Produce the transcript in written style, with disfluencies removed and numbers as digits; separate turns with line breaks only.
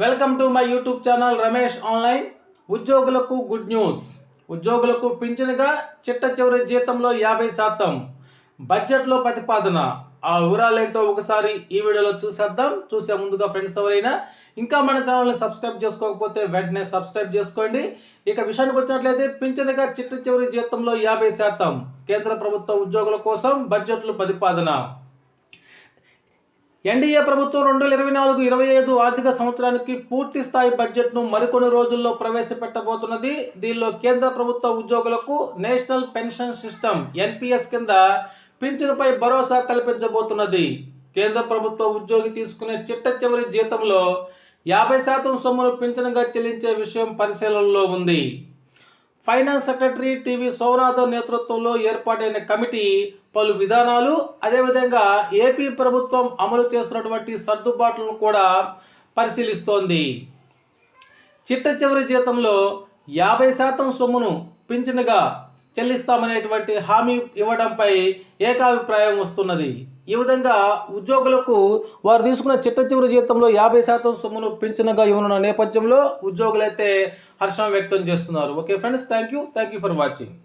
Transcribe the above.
Welcome to my YouTube channel Ramesh online. ఉద్యోగులకు good news. ఉద్యోగులకు పింఛనుగా చిట్ట చివరి జీతంలో 50%. బడ్జెట్లో ప్రతిపాదన. ఆ వివరాలేంటో ఒకసారి ఈ వీడియోలో చూసేద్దాం. చూసే ముందుగా ఫ్రెండ్స్ ఎవరైనా ఇంకా మన ఛానల్ని సబ్స్క్రైబ్ చేసుకోకపోతే వెంటనే సబ్స్క్రైబ్ చేసుకోండి. ఇక విషయానికి వచ్చినట్లయితే పింఛనుగా చిట్ట చివరి జీతంలో 50%. కేంద్ర ప్రభుత్వ ఉద్యోగుల కోసం బడ్జెట్లో ప్రతిపాదన. ఎన్డీఏ ప్రభుత్వం 2024-25 ఆర్థిక సంవత్సరానికి పూర్తి స్థాయి బడ్జెట్ను మరికొన్ని రోజుల్లో ప్రవేశపెట్టబోతున్నది. దీనిలో కేంద్ర ప్రభుత్వ ఉద్యోగులకు నేషనల్ పెన్షన్ సిస్టమ్ ఎన్పిఎస్ కింద పింఛనుపై భరోసా కల్పించబోతున్నది. కేంద్ర ప్రభుత్వ ఉద్యోగి తీసుకునే చిట్ట చివరి జీతంలో 50% సొమ్మును పింఛనుగా చెల్లించే విషయం పరిశీలనలో ఉంది. ఫైనాన్స్ సెక్రటరీ టీవీ సోమనాథన్ నేతృత్వంలో ఏర్పాటైన కమిటీ పలు విధానాలు, అదేవిధంగా ఏపీ ప్రభుత్వం అమలు చేస్తున్నటువంటి సర్దుబాట్లను కూడా పరిశీలిస్తోంది. చిట్ట చివరి జీతంలో 50% సొమ్మును పింఛనుగా చెల్లిస్తామనేటువంటి హామీ ఇవ్వడంపై ఏకాభిప్రాయం వస్తున్నది. ఈ విధంగా ఉద్యోగులకు వారు తీసుకున్న చిట్ట చివరి జీతంలో 50% సొమ్మును పింఛనుగా ఇవ్వనున్న నేపథ్యంలో ఉద్యోగులైతే హర్షం వ్యక్తం చేస్తున్నారు. Okay friends, thank you for watching.